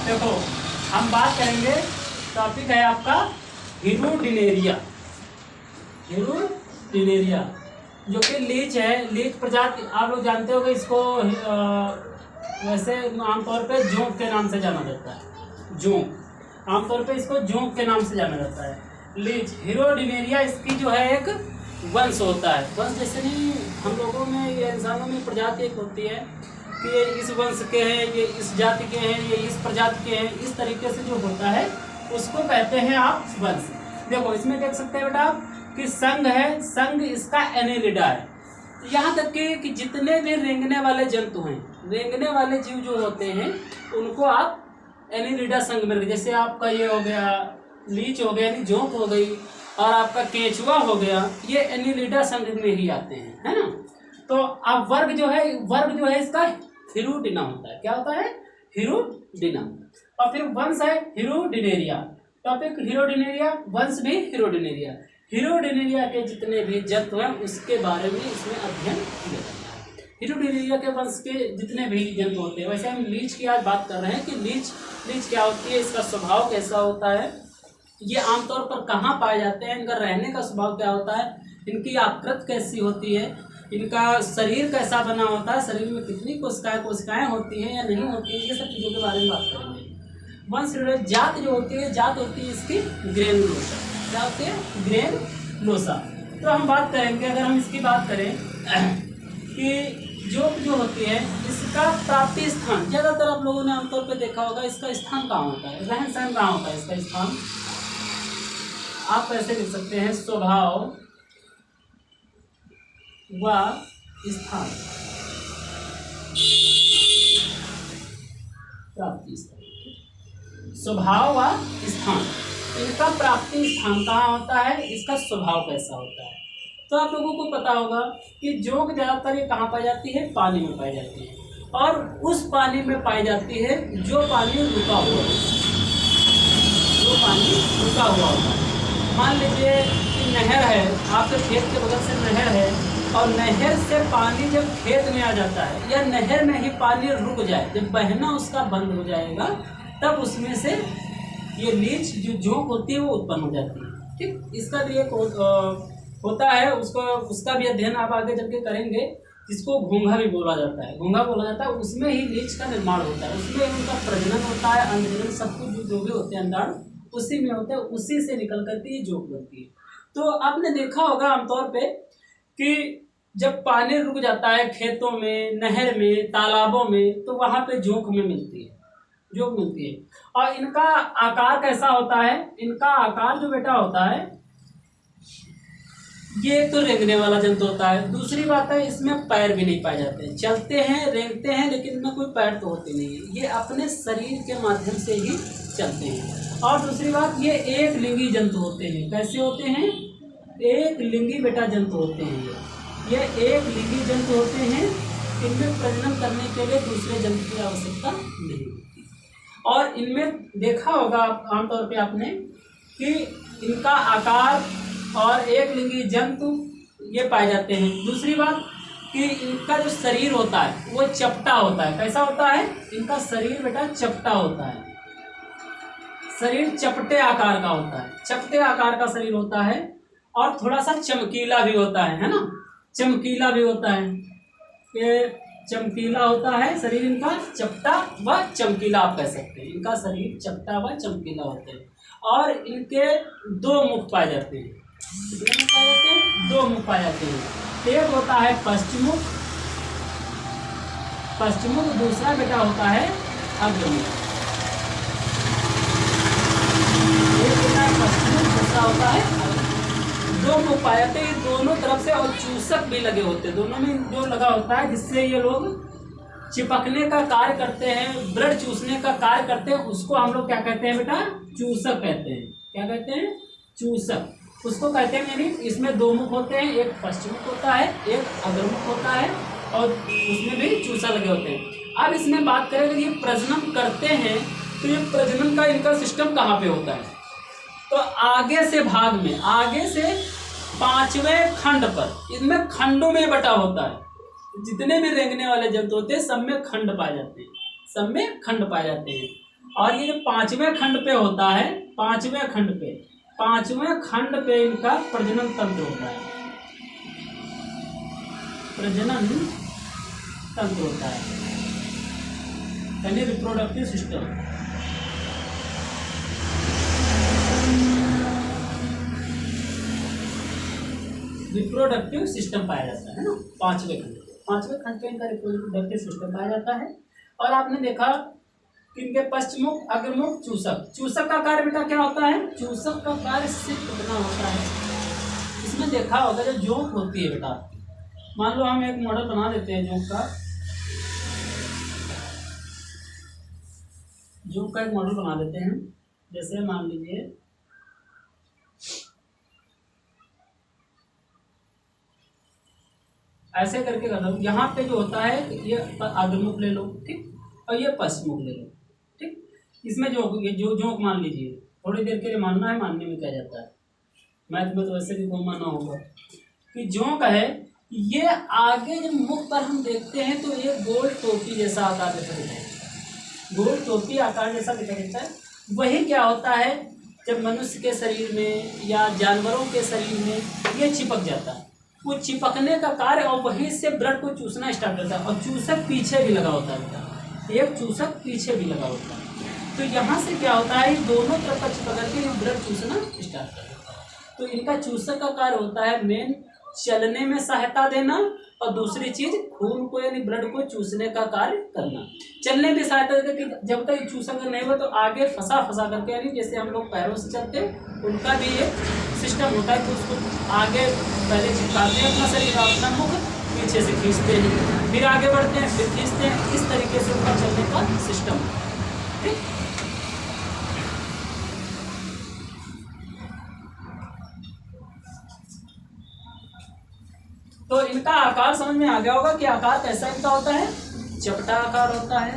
देखो हम बात करेंगे, टॉपिक है आपका हिरुडिनेरिया। हिरुडिनेरिया जो कि लीच है, लीच प्रजाति आप लोग जानते हो कि इसको वैसे आमतौर पे जोंक के नाम से जाना जाता है। जोंक आमतौर पे इसको जोंक के नाम से जाना जाता है। लीच हिरुडिनेरिया इसकी जो है एक वंश होता है। वंश जैसे नहीं हम लोगों में या इंसानों में प्रजाति एक होती है कि ये इस वंश के हैं, ये इस जाति के हैं, ये इस प्रजाति के हैं, इस तरीके से जो होता है उसको कहते हैं आप वंश। देखो इसमें देख सकते हैं बेटा आप कि संघ है, संघ इसका एनेलिडा है। यहाँ तक कि जितने भी रेंगने वाले जंतु हैं, रेंगने वाले जीव जो होते हैं उनको आप एनेलिडा संघ में रखें। जैसे आपका ये हो गया लीच हो गया, यानी जोंक हो गई, और आपका केंचुआ हो गया, ये एनेलिडा संघ में ही आते हैं, है ना। तो अब वर्ग जो है इसका हिरुडिना होता है। क्या होता है? हिरुडिना। और फिर वंश है हिरुडिनेरिया। टॉपिक हिरुडिनेरिया, वंश भी हिरुडिनेरिया। हिरुडिनेरिया के जितने भी जंतु हैं उसके बारे में इसमें अध्ययन किया जाता है। हिरुडिनेरिया के वंश के जितने भी जंतु होते हैं, वैसे हम लीच की आज बात कर रहे हैं कि लीच क्या होती है, इसका स्वभाव कैसा होता है, ये आमतौर पर कहाँ पाए जाते हैं, इनका रहने का स्वभाव क्या होता है, इनकी आकृति कैसी होती है, इनका शरीर कैसा बना होता है, शरीर में कितनी कोशिकाएं होती हैं या नहीं होती हैं, ये सब चीज़ों के बारे में बात करेंगे। वंश जात जो होती है, जात होती है इसकी ग्रेनुलोसा। क्या होती है? ग्रेनुलोसा। तो हम बात करेंगे, अगर हम इसकी बात करें कि जो होती है इसका प्राप्ति स्थान, ज़्यादातर आप लोगों ने आमतौर पर देखा होगा इसका स्थान कहाँ होता है, रहन सहन कहाँ होता है इसका स्थान। आप कैसे लिख सकते हैं? स्वभाव व स्थान, प्राप्ति स्थान, स्वभाव व स्थान, इनका प्राप्ति स्थान कहाँ होता है, इसका स्वभाव कैसा होता है। तो आप लोगों को पता होगा कि जोंक ज़्यादातर ये कहाँ पाई जाती है? पानी में पाई जाती है, और उस पानी में पाई जाती है जो पानी रुका हुआ है, जो पानी रुका हुआ होता है। मान लीजिए कि नहर है, आपके खेत के बगल से नहर है, और नहर से पानी जब खेत में आ जाता है या नहर में ही पानी रुक जाए, जब बहना उसका बंद हो जाएगा, तब उसमें से ये लीच जो जोंक होती है वो उत्पन्न हो जाती है। ठीक, इसका भी एक होता है, उसका भी अध्ययन आप आगे चल के करेंगे, जिसको घोंघा भी बोला जाता है। घोंघा बोला जाता है, उसमें ही लीच का निर्माण होता है, उसमें उनका प्रजनन होता है, अंडजनन सब कुछ जो भी होते हैं अंडाणु उसी में होता है, उसी से निकल करके ये जोंक बनती है। तो आपने देखा होगा आमतौर पे कि जब पानी रुक जाता है खेतों में, नहर में, तालाबों में, तो वहाँ पे जोंक मिलती है। और इनका आकार कैसा होता है? इनका आकार जो बेटा होता है, ये तो रेंगने वाला जंतु होता है। दूसरी बात है इसमें पैर भी नहीं पाए जाते हैं, चलते हैं, रेंगते हैं, लेकिन इनमें कोई पैर तो होते नहीं है, ये अपने शरीर के माध्यम से ही चलते हैं। और दूसरी बात, ये एक लिंगी जंतु होते हैं। कैसे होते हैं? एक लिंगी बेटा जंतु होते हैं। ये एक लिंगी जंतु होते हैं, इनमें प्रजनन करने के लिए दूसरे जंतु की आवश्यकता नहीं होती। और इनमें देखा होगा आमतौर पे आपने कि इनका आकार और एक लिंगी जंतु ये पाए जाते हैं। दूसरी बात कि इनका जो शरीर होता है वो चपटा होता है। कैसा होता है? इनका शरीर बेटा चपटा होता है, शरीर चपटे आकार का होता है, चपटे आकार का शरीर होता है, और थोड़ा सा चमकीला भी होता है ना, चमकीला भी होता है, ये चमकीला होता है शरीर इनका, चपटा व चमकीला आप कह सकते हैं। इनका शरीर चपटा व चमकीला होते हैं, और इनके दो मुख पाए जाते हैं। कितने मुख पाए जाते हैं? दो मुख पाए जाते हैं। एक होता है पश्चिमुख, दूसरा बेटा होता है अग्रमुख। एक होता है पश्चिमुख, दूसरा होता है दो मुख पाए जाते हैं दोनों तरफ से, और चूसक भी लगे होते हैं, दोनों में जो लगा होता है जिससे ये लोग चिपकने का कार्य करते हैं, ब्लड चूसने का कार्य करते हैं, उसको हम लोग क्या कहते हैं बेटा? चूसक कहते हैं। क्या कहते हैं? चूसक उसको कहते हैं। यानी इसमें दो मुख होते हैं, एक पश्चिमुख होता है, एक अग्रमुख होता है, और उसमें भी चूसा लगे होते हैं। अब इसमें बात करें कि ये प्रजनन करते हैं, तो ये प्रजनन का इनका सिस्टम कहाँ पे होता है? तो आगे से भाग में, आगे से 5वें खंड पर, इनमें खंडों में बटा होता है। जितने भी रेंगने वाले जंतु होते हैं सब में खंड पाए जाते हैं, सब में खंड पाए जाते हैं। और ये जो पांचवें खंड पे होता है, पांचवें खंड पे इनका प्रजनन तंत्र होता है, प्रजनन तंत्र होता है, यानी रिप्रोडक्टिव सिस्टम। रिप्रोडक्टिव सिस्टम पाया जाता है ना पांचवें खंड पे इनका रिप्रोडक्टिव सिस्टम पाया जाता है। और आपने देखा कि इनके पश्चमुख, अग्रमुख, चूसक का कार्य बेटा क्या होता है? चूसक का कार्य सिर्फ इतना होता है, इसमें देखा होगा जो जोंक होती है बेटा, मान लो हम एक मॉडल बना देते हैं जोंक का एक मॉडल बना देते हैं। जैसे मान लीजिए ऐसे करके कर लो, यहाँ पे जो होता है ये अग्रमुख ले लो, ठीक, और ये पश्चमुख ले लो, ठीक। इसमें जो जोंक मान लीजिए, थोड़ी देर के लिए मानना है, मानने में क्या जाता है, मैथ में तो वैसे भी कौन मानना होगा कि जोंक है, ये आगे जब मुख पर हम देखते हैं तो ये गोल टोपी जैसा आकार जैसा दिखता है, गोल टोपी आकार जैसा दिखाई देता है। वही क्या होता है जब मनुष्य के शरीर में या जानवरों के शरीर में ये चिपक जाता है, वो चिपकने का कार्य और वहीं से ब्लड को चूसना स्टार्ट करता है। और चूसक पीछे भी लगा होता है, एक चूसक पीछे भी लगा होता है, तो यहाँ से क्या होता है दोनों तरफ का चिपक करके ब्लड चूसना स्टार्ट कर देता है। तो इनका चूसक का कार्य होता है मेन चलने में सहायता देना, और दूसरी चीज खून को यानी ब्लड को चूसने का कार्य करना। चलने में सहायता देते कि जब तक चूसक नहीं हुआ तो आगे फंसा करके, यानी जैसे हम लोग पैरों से चलते हैं उनका भी एक सिस्टम होता है कि उसको आगे पहले चिपकाते हैं अपना शरीर, अपना मुख, पीछे से खींचते हैं, फिर आगे बढ़ते हैं, फिर खींचते हैं, इस तरीके से उनका चलने का सिस्टम, ठीक। तो इनका आकार समझ में आ गया होगा कि आकार कैसा इनका होता है, चपटा आकार होता है,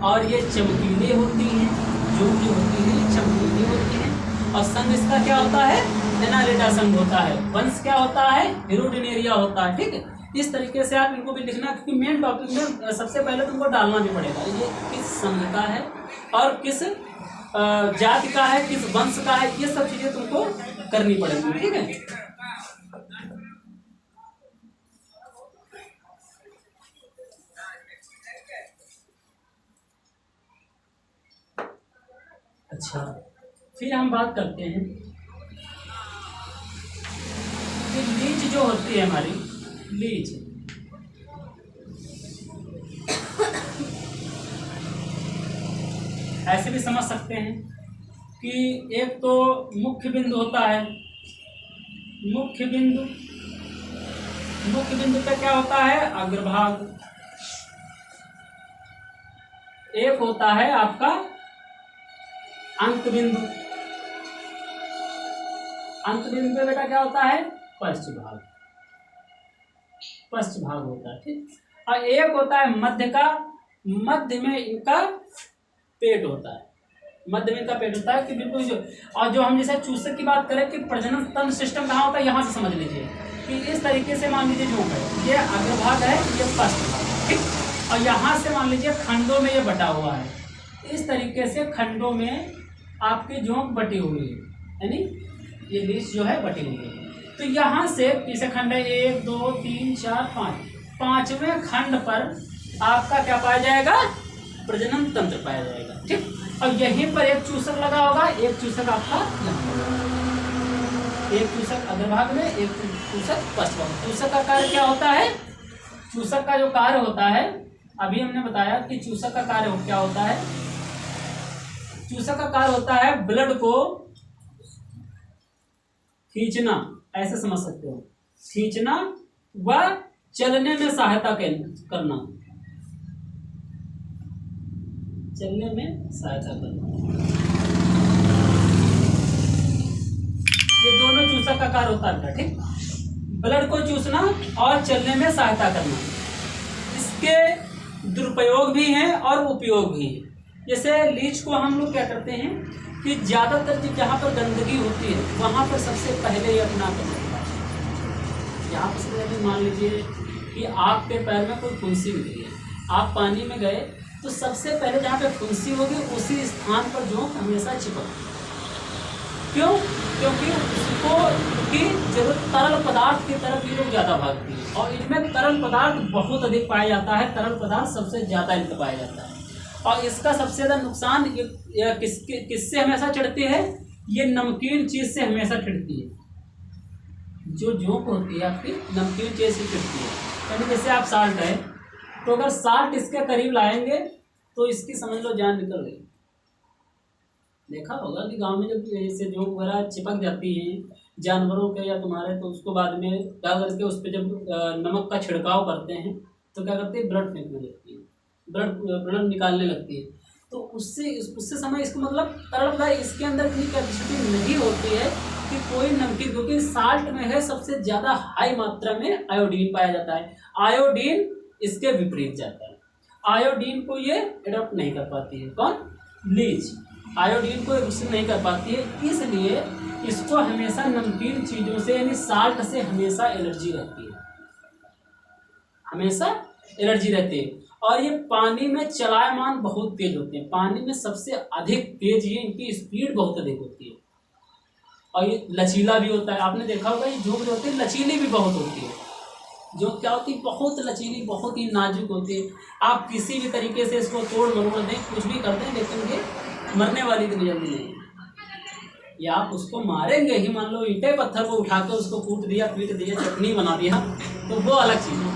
और ये चमकीली होती हैं, जो होती है चमकीली होती हैं। और संघ इसका क्या होता है, एनालिडा संघ होता है। वंश क्या होता है, हिरोडिनेरिया होता है, ठीक है। इस तरीके से आप इनको भी लिखना, क्योंकि मेन टॉपिक में सबसे पहले तुमको डालना भी पड़ेगा ये किस संघ का है और किस जाति का है, किस वंश का है, ये सब चीजें तुमको करनी पड़ेगी, ठीक है। अच्छा, फिर हम बात करते हैं कि लीच जो होती है हमारी, लीच ऐसे भी समझ सकते हैं कि एक तो मुख्य बिंदु होता है, मुख्य बिंदु पे क्या होता है, अग्रभाग। एक होता है आपका अंत बिंदु पे बेटा क्या होता है, पश्च भाग होता है, ठीक। और एक होता है मध्य में इनका पेट होता है, कि बिल्कुल जो हम जैसे चूसक की बात करें कि प्रजनन तंत्र सिस्टम कहाँ होता है, यहाँ से समझ लीजिए कि इस तरीके से मान लीजिए जो है ये अग्रभाग है, ये पश्च भाग है, ठीक। और यहाँ से मान लीजिए खंडों में ये बटा हुआ है, इस तरीके से खंडों में आपकी जोंक बटी हुई है, यानी ये लीच जो है बटी हुई है। तो यहाँ से किसे खंड है, 1 2 3 4 5, पांचवें खंड पर आपका क्या पाया जाएगा, प्रजनन तंत्र पाया जाएगा, ठीक। और यहीं पर एक चूसक लगा होगा, एक चूसक आपका एक चूसक अग्रभाग में, एक चूसक पश्च भाग। चूसक का कार्य क्या होता है, चूसक का जो कार्य होता है अभी हमने बताया कि चूसक का कार्य क्या होता है, चूसक का कार्य होता है ब्लड को खींचना, ऐसे समझ सकते हो, खींचना व चलने में सहायता करना, ये दोनों चूसक का कार्य होता है, ठीक। ब्लड को चूसना और चलने में सहायता करना, इसके दुरुपयोग भी हैं और उपयोग भी हैं। जैसे लीच को हम लोग क्या करते हैं कि ज़्यादातर जहाँ पर गंदगी होती है वहाँ पर सबसे पहले ये अपना करना है। यहाँ पर मान लीजिए कि आपके पैर में कोई फुंसी हुई है, आप पानी में गए तो सबसे पहले जहाँ पे फुंसी होगी उसी स्थान पर जोंक हमेशा चिपकती है। क्यों? क्योंकि उसको की जरूरत तरल पदार्थ की तरफ ये लोग ज़्यादा भागती है, और इनमें तरल पदार्थ बहुत अधिक पाया जाता है, तरल पदार्थ सबसे ज़्यादा इनका पाया जाता है। और इसका सबसे ज़्यादा नुकसान किससे हमेशा चिढ़ती है? ये नमकीन चीज़ से हमेशा चिढ़ती है। जो जोंक होती है आपकी नमकीन चीज़ से चिढ़ती है। यानी जैसे आप साल्ट है, तो अगर साल्ट इसके करीब लाएंगे तो इसकी समझ लो जान निकल गई। देखा होगा कि गांव में जब जैसे जोंक वगैरह चिपक जाती हैं जानवरों के या तुम्हारे, तो उसको बाद में क्या करके उस पर जब नमक का छिड़काव करते हैं तो क्या करती है, ब्लड फेंकने लगती है, ब्लड निकालने लगती है। तो उससे समय इसको मतलब तरल पदार्थ इसके अंदर इतनी कैपेसिटी नहीं होती है कि कोई नमकीन, क्योंकि साल्ट में है सबसे ज़्यादा हाई मात्रा में आयोडीन पाया जाता है। आयोडीन इसके विपरीत जाता है। आयोडीन को ये एडॉप्ट नहीं कर पाती है। कौन? लीच आयोडीन को रिसीव नहीं कर पाती है, इसलिए इसको हमेशा नमकीन चीज़ों से यानी साल्ट से हमेशा एलर्जी रहती है, हमेशा एलर्जी रहती है। और ये पानी में चलायमान बहुत तेज होते हैं, पानी में सबसे अधिक तेज, ये इनकी स्पीड बहुत अधिक होती है। और ये लचीला भी होता है, आपने देखा होगा ये जोंक जो होती है लचीली भी बहुत होती है। जो क्या होती है, बहुत लचीली, बहुत ही नाजुक होती है। आप किसी भी तरीके से इसको तोड़ मरोड़ दें, कुछ भी कर दें, लेकिन ये मरने वाली इतनी जल्दी नहीं है। या आप उसको मारेंगे ही, मान लो ईंटे पत्थर को उठा के उसको कूट दिया, पीट दिया, चटनी बना दिया, तो वो अलग चीज़ है।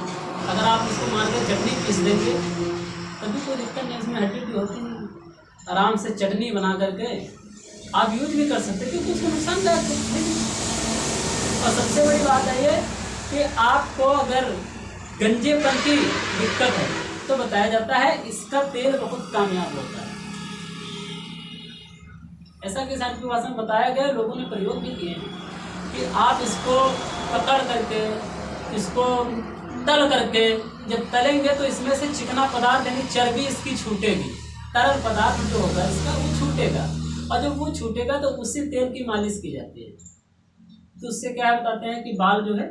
अगर आप उसको मार के चटनी पीस देंगे तभी कोई दिक्कत नहीं, इसमें हड्डी भी होती नहीं, आराम से चटनी बना करके आप यूज भी कर सकते हैं, क्योंकि उसको नुकसानदायक है। और सबसे बड़ी बात है ये कि आपको अगर गंजेपन की दिक्कत है तो बताया जाता है इसका तेल बहुत कामयाब होता है। ऐसा कि साइंस की भाषा में बताया गया, लोगों ने प्रयोग भी किए हैं कि आप इसको पकड़ करके, इसको तल करके जब तलेंगे तो इसमें से चिकना पदार्थ यानी चर्बी इसकी छूटेगी, तरल पदार्थ जो होगा इसका वो छूटेगा, और जब वो छूटेगा तो उसी तेल की मालिश की जाती है। तो उससे क्या बताते हैं कि बाल जो है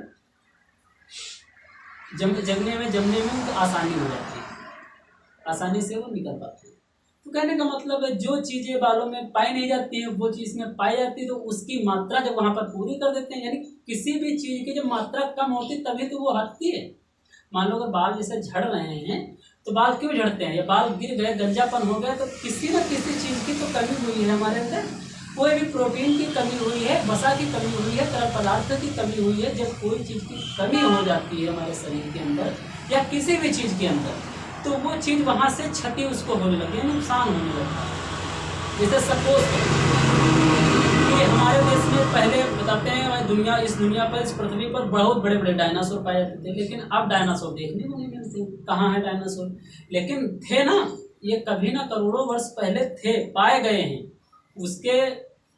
जमने में आसानी हो जाती है, आसानी से वो निकल पाते हैं। तो कहने का मतलब है जो चीज़ें बालों में पाई नहीं जाती है वो चीज़ में पाई जाती है, तो उसकी मात्रा जब वहाँ पर पूरी कर देते हैं, यानी किसी भी चीज़ की जब मात्रा कम होती है तभी तो वो हटती है। मान लो अगर बाल जैसे झड़ रहे हैं तो बाल क्यों झड़ते हैं? या बाल गिर गए, गंजापन हो गया, तो किसी न किसी चीज़ की तो कमी हुई है हमारे अंदर, कोई भी प्रोटीन की कमी हुई है, वसा की कमी हुई है, तरल पदार्थ की कमी हुई है। जब कोई चीज़ की कमी हो जाती है हमारे शरीर के अंदर या किसी भी चीज़ के अंदर, तो वो चीज़ वहाँ से क्षति उसको होने लगती है, नुकसान होने लगता है। जैसे सपोज कि हमारे देश में पहले बताते हैं इस दुनिया पर, इस पृथ्वी पर बहुत बड़े बड़े डायनासोर पाए जाते थे, लेकिन अब डायनासोर देखने को नहीं मिलते। कहाँ है डायनासोर? लेकिन थे ना, ये कभी ना करोड़ों वर्ष पहले थे, पाए गए हैं। उसके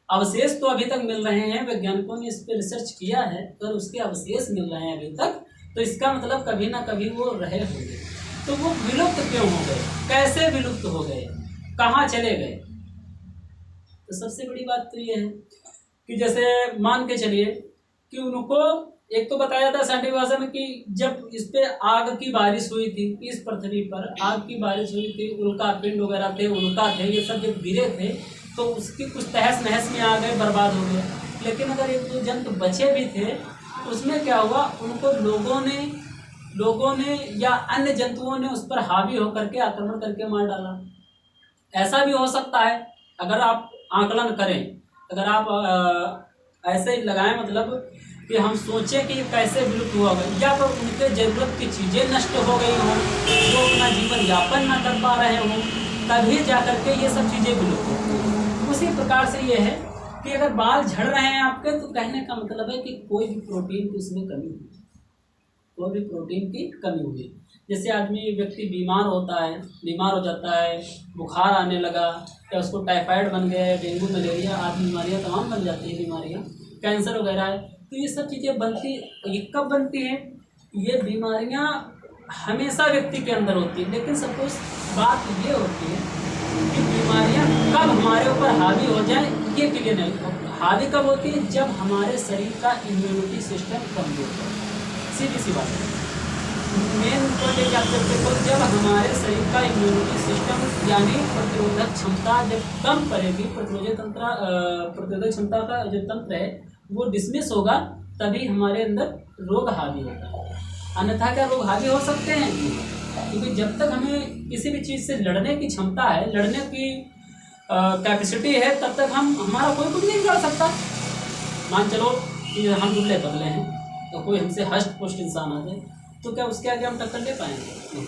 अवशेष तो अभी तक मिल रहे हैं, वैज्ञानिकों ने इस पर रिसर्च किया है, अगर उसके अवशेष मिल रहे हैं अभी तक, तो इसका मतलब कभी ना कभी वो रहे होंगे। तो वो विलुप्त क्यों हो गए? कैसे विलुप्त हो गए? कहाँ चले गए? तो सबसे बड़ी बात तो ये है कि जैसे मान के चलिए कि उनको एक तो बताया था साइंटिफिक भाषा में कि जब इस पे आग की बारिश हुई थी, इस पृथ्वी पर आग की बारिश हुई थी, उल्का पिंड वगैरह थे, उल्का थे, ये सब जब गिरे थे तो उसकी कुछ तहस नहस में आ गए, बर्बाद हो गए। लेकिन अगर एक दो जंतु बचे भी थे तो उसमें क्या हुआ, उनको लोगों ने या अन्य जंतुओं ने उस पर हावी होकर के आक्रमण करके मार डाला। ऐसा भी हो सकता है अगर आप आकलन करें, अगर आप ऐसे लगाएं मतलब कि हम सोचें कि ये कैसे विलुप्त हुआ होगा, या तो उनके ज़रूरत की चीज़ें नष्ट हो गई हों, वो अपना जीवन यापन ना कर पा रहे हों, तभी जा कर के ये सब चीज़ें विलुप्त होती हैं। उसी प्रकार से ये है कि अगर बाल झड़ रहे हैं आपके, तो कहने का मतलब है कि कोई भी प्रोटीन की उसमें कमी हुई, कोई भी प्रोटीन की कमी हुई। जैसे व्यक्ति बीमार होता है, बीमार हो जाता है, बुखार आने लगा, या उसको टाइफाइड बन गया, डेंगू मलेरिया आदि बीमारियाँ तमाम बन जाती हैं, बीमारियाँ कैंसर वगैरह है, तो ये सब चीज़ें बनती, ये कब बनती हैं? ये बीमारियाँ हमेशा व्यक्ति के अंदर होती है, लेकिन सपोज बात ये होती है कि बीमारियाँ कब हमारे ऊपर हावी हो जाए ये क्लियर नहीं। हावी कब होती है? जब हमारे शरीर का इम्यूनिटी सिस्टम कमजोर हो, सीधी सी बात है। मेन पॉइंट है कि आप जब देखो, जब हमारे शरीर का इम्यूनिटी सिस्टम यानी प्रतिरोधक क्षमता जब कम पड़ेगी, प्रतिरोधक क्षमता का जो तंत्र है वो डिसमिस होगा, तभी हमारे अंदर रोग हावी होता है। अन्यथा क्या रोग हावी हो सकते हैं? क्योंकि जब तक हमें किसी भी चीज़ से लड़ने की क्षमता है, लड़ने की कैपेसिटी है, तब तक हमारा कोई कुछ नहीं बिगाड़ सकता। मान चलो कि हम दुबले पतले हैं, तो कोई हमसे हष्ट पुष्ट इंसान आ जाए, तो क्या उसके आगे हम टक्कर ले पाएंगे? नहीं।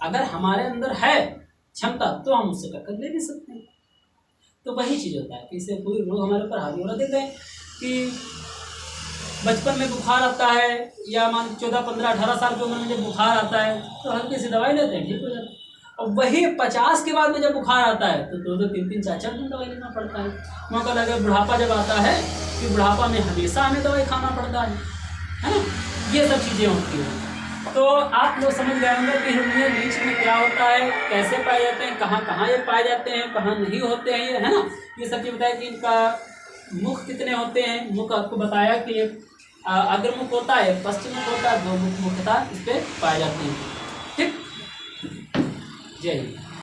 अगर हमारे अंदर है क्षमता तो हम उससे टक्कर ले भी सकते हैं। तो वही चीज़ होता है कि इससे कोई रोग हमारे ऊपर हावी हो रहा। देख रहे हैं कि बचपन में बुखार आता है, या मान 14, 15, 18 साल की उम्र में जब बुखार आता है तो हल्की सी दवाई लेते हैं, ठीक हो जाता है। और वही 50 के बाद में जब बुखार आता है तो 2-2, 3-3, 4-4 दिन दवाई लेना पड़ता है। मौका लगे बुढ़ापा जब आता है कि बुढ़ापा में हमेशा हमें दवाई खाना पड़ता है ना। ये सब चीज़ें होती हैं। तो आप लोग समझ गए होंगे कि हिरण्य लीच में क्या होता है, कैसे पाए जाते हैं, कहाँ कहाँ ये पाए जाते हैं, कहाँ नहीं होते हैं, ये है ना। ये सब चीज़ बताया कि इनका मुख कितने होते हैं। मुख आपको बताया कि अग्रमुख होता है, पश्चिम मुख होता है, दो मुख मुख्यतः इस पर पाए जाते हैं। ठीक, जय हिंद।